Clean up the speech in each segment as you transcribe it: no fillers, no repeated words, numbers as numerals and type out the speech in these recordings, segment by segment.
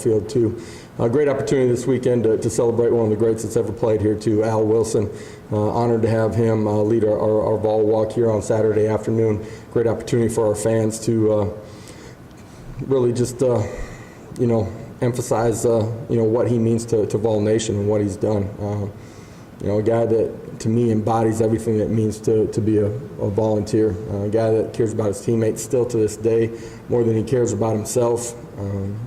field too. A great opportunity this weekend to celebrate one of the greats that's ever played here too, Al Wilson. Honored to have him lead our Vol walk here on Saturday afternoon. Great opportunity for our fans to really just emphasize what he means to Vol Nation and what he's done. A guy that to me embodies everything that it means to be a volunteer. A guy that cares about his teammates still to this day more than he cares about himself.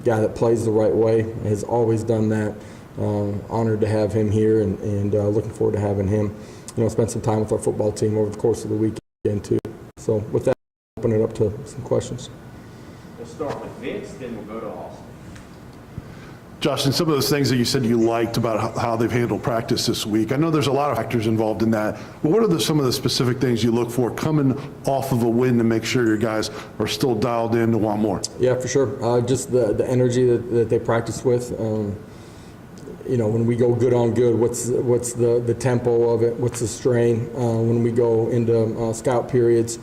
Guy that plays the right way, has always done that. Honored to have him here and looking forward to having him spend some time with our football team over the course of the weekend too. So with that, I'll open it up to some questions. We'll start with Vince, then we'll go to Austin. Justin, some of those things that you said you liked about how they've handled practice this week, I know there's a lot of factors involved in that, but what are some of the specific things you look for coming off of a win to make sure your guys are still dialed in to want more? Yeah, for sure. Just the energy that they practice with. When we go good on good, what's the tempo of it? What's the strain? When we go into scout periods,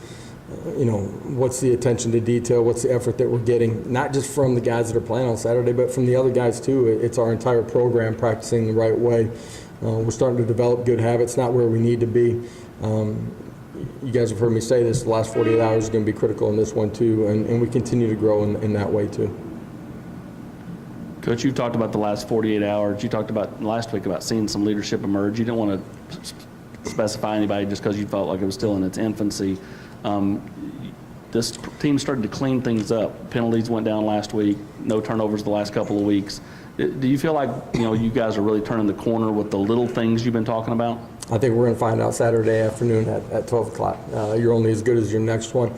what's the attention to detail? What's the effort that we're getting? Not just from the guys that are playing on Saturday, but from the other guys too. It's our entire program practicing the right way. We're starting to develop good habits, not where we need to be. You guys have heard me say this, the last 48 hours is going to be critical in this one too, and we continue to grow in that way too. Coach, you talked about the last 48 hours. You talked about last week about seeing some leadership emerge. You didn't want to specify anybody just because you felt like it was still in its infancy. This team started to clean things up. Penalties went down last week. No turnovers the last couple of weeks. Do you feel like you guys are really turning the corner with the little things you've been talking about? I think we're going to find out Saturday afternoon at 12 o'clock. You're only as good as your next one.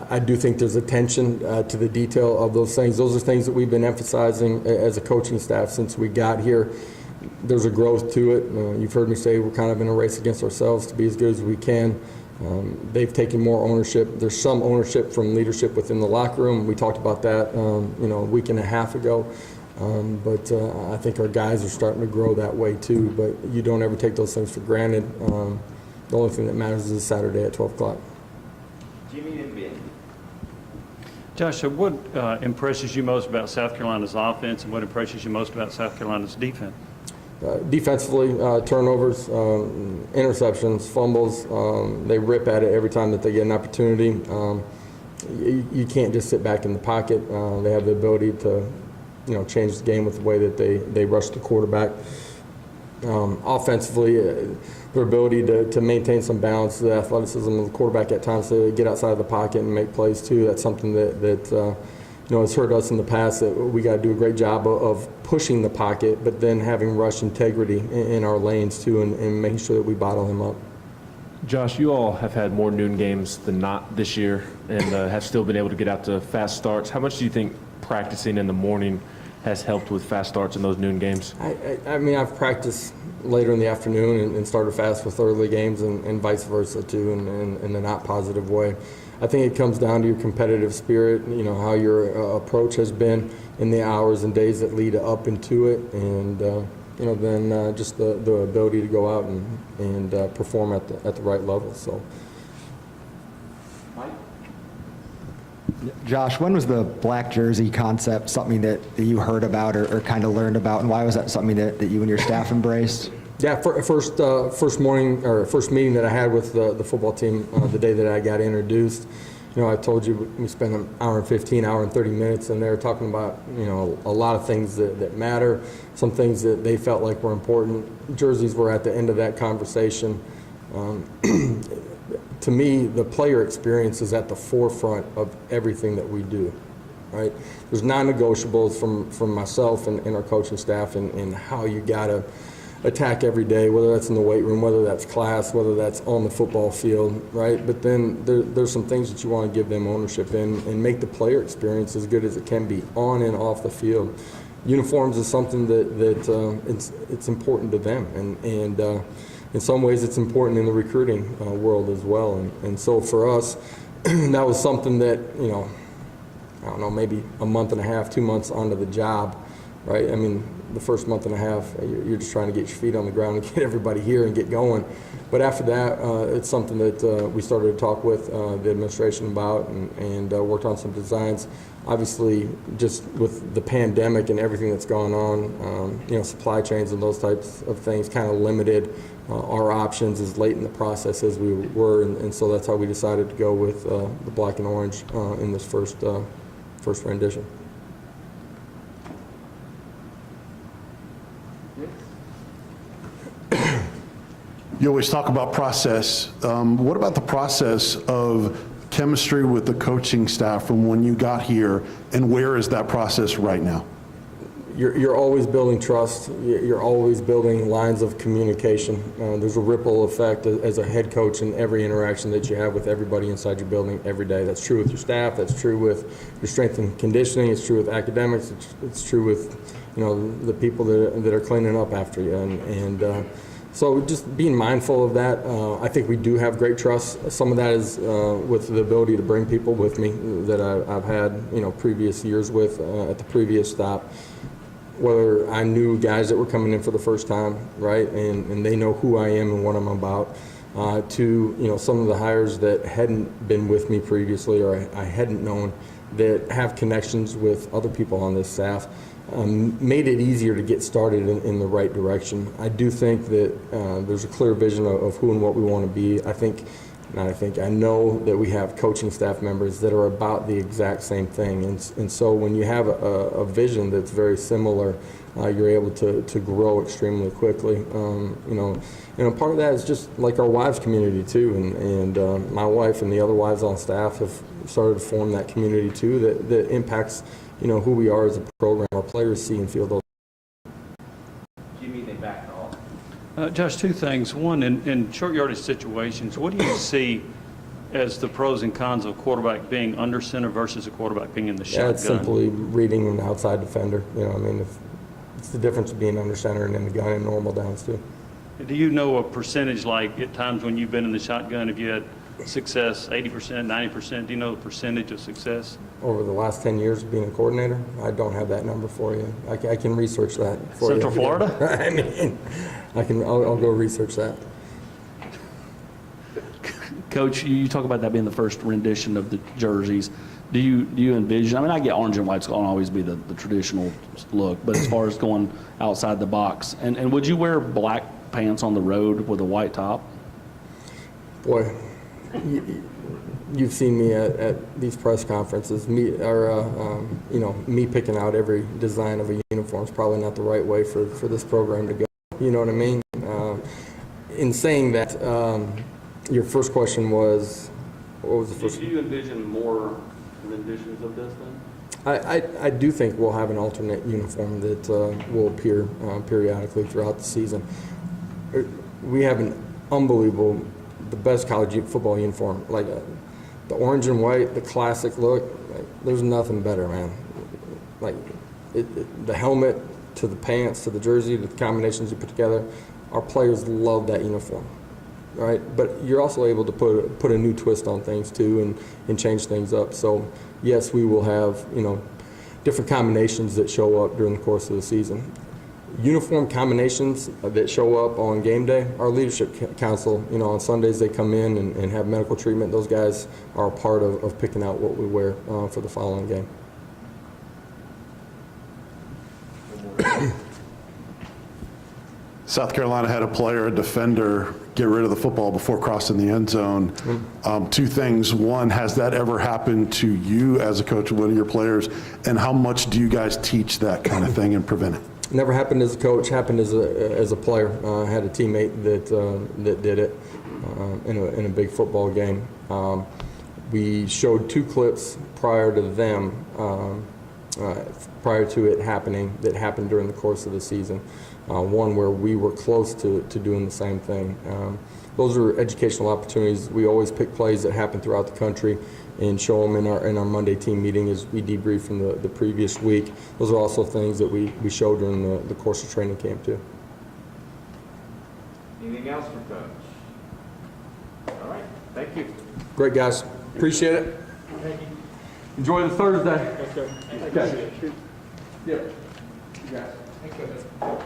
I do think there's attention to the detail of those things. Those are things that we've been emphasizing as a coaching staff since we got here. There's a growth to it. You've heard me say we're kind of in a race against ourselves to be as good as we can. They've taken more ownership. There's some ownership from leadership within the locker room. We talked about that, a week and a half ago. But I think our guys are starting to grow that way too. But you don't ever take those things for granted. The only thing that matters is Saturday at 12 o'clock. Jimmy and Ben. Josh, what impresses you most about South Carolina's offense, and what impresses you most about South Carolina's defense? Defensively, turnovers, interceptions, fumbles, they rip at it every time that they get an opportunity. You can't just sit back in the pocket. They have the ability to change the game with the way that they rush the quarterback. Offensively, their ability to maintain some balance, the athleticism of the quarterback at times to get outside of the pocket and make plays too. That's something that has hurt us in the past, that we got to do a great job of pushing the pocket, but then having rush integrity in our lanes too, and making sure that we bottle him up. Josh, you all have had more noon games than not this year and have still been able to get out to fast starts. How much do you think practicing in the morning has helped with fast starts in those noon games? I mean, I've practiced later in the afternoon and started fast with early games and vice versa too, in a not positive way. I think it comes down to your competitive spirit, how your approach has been in the hours and days that lead up into it, and then just the ability to go out and perform at the right level. So. Mike? Josh, when was the black jersey concept something that you heard about or kind of learned about, and why was that something that you and your staff embraced? Yeah, first meeting that I had with the football team the day that I got introduced. I told you we spent an hour and 15, hour and 30 minutes, and they were talking about a lot of things that matter, some things that they felt like were important. Jerseys were at the end of that conversation. To me, the player experience is at the forefront of everything that we do. Right? There's non-negotiables from myself and our coaching staff and how you gotta attack every day, whether that's in the weight room, whether that's class, whether that's on the football field, right? But then there's some things that you want to give them ownership in and make the player experience as good as it can be on and off the field. Uniforms is something that it's important to them, and in some ways it's important in the recruiting world as well. And so for us, that was something that, I don't know, maybe a month and a half, 2 months onto the job, right? I mean, the first month and a half, you're just trying to get your feet on the ground and get everybody here and get going. But after that, it's something that we started to talk with the administration about and worked on some designs. Obviously, just with the pandemic and everything that's gone on, you know, supply chains and those types of things kind of limited our options as late in the process as we were, and so that's how we decided to go with the black and orange in this first rendition. You always talk about process. What about the process of chemistry with the coaching staff from when you got here, and where is that process right now? You're always building trust. You're always building lines of communication. There's a ripple effect as a head coach in every interaction that you have with everybody inside your building every day. That's true with your staff. That's true with your strength and conditioning. It's true with academics. It's true with, you know, the people that are cleaning up after you. And so just being mindful of that. I think we do have great trust. Some of that is with the ability to bring people with me that I've had, you know, previous years with at the previous stop. Whether I knew guys that were coming in for the first time, right, and they know who I am and what I'm about, to, you know, some of the hires that hadn't been with me previously or I hadn't known that have connections with other people on this staff, made it easier to get started in the right direction. I do think that there's a clear vision of who and what we want to be. I know that we have coaching staff members that are about the exact same thing. And so when you have a vision that's very similar, you're able to grow extremely quickly. You know, part of that is just like our wives community too. And my wife and the other wives on staff have started to form that community too that impacts, you know, who we are as a program. Our players see and feel those. Jimmy, they backed off. Josh, two things. One, in short yardage situations, what do you see as the pros and cons of a quarterback being under center versus a quarterback being in the shotgun? Yeah, it's simply reading an outside defender. You know, I mean, it's the difference between under center and in the gun and normal downs too. Do you know a percentage, like at times when you've been in the shotgun, if you had success, 80%, 90%, do you know the percentage of success? Over the last 10 years of being a coordinator, I don't have that number for you. I can research that for you. Central Florida? I mean, I'll go research that. Coach, you talk about that being the first rendition of the jerseys. Do you envision, I mean, I get orange and white's going to always be the traditional look, but as far as going outside the box, and would you wear black pants on the road with a white top? Boy, you've seen me at these press conferences. Me picking out every design of a uniform is probably not the right way for this program to go. You know what I mean? In saying that, your first question was, what was the first? Do you envision more renditions of this then? I do think we'll have an alternate uniform that will appear periodically throughout the season. We have an unbelievable, the best college football uniform, like the orange and white, the classic look. Like, there's nothing better, man. Like the helmet to the pants to the jersey, the combinations you put together. Our players love that uniform, right? But you're also able to put a new twist on things too and change things up. So yes, we will have, you know, different combinations that show up during the course of the season. Uniform combinations that show up on game day, our leadership council, you know, on Sundays they come in and have medical treatment. Those guys are a part of picking out what we wear for the following game. South Carolina had a player, a defender, get rid of the football before crossing the end zone. Two things. One, has that ever happened to you as a coach of one of your players? And how much do you guys teach that kind of thing and prevent it? Never happened as a coach, happened as a player. I had a teammate that did it in a big football game. We showed two clips prior to them, prior to it happening, that happened during the course of the season. One where we were close to doing the same thing. Those are educational opportunities. We always pick plays that happen throughout the country and show them in our Monday team meeting as we debrief from the previous week. Those are also things that we show during the course of training camp too. Anything else for Coach? All right, thank you. Great, guys. Appreciate it. Thank you. Enjoy the Thursday. Let's go. Okay. Yep. guys. Thank you.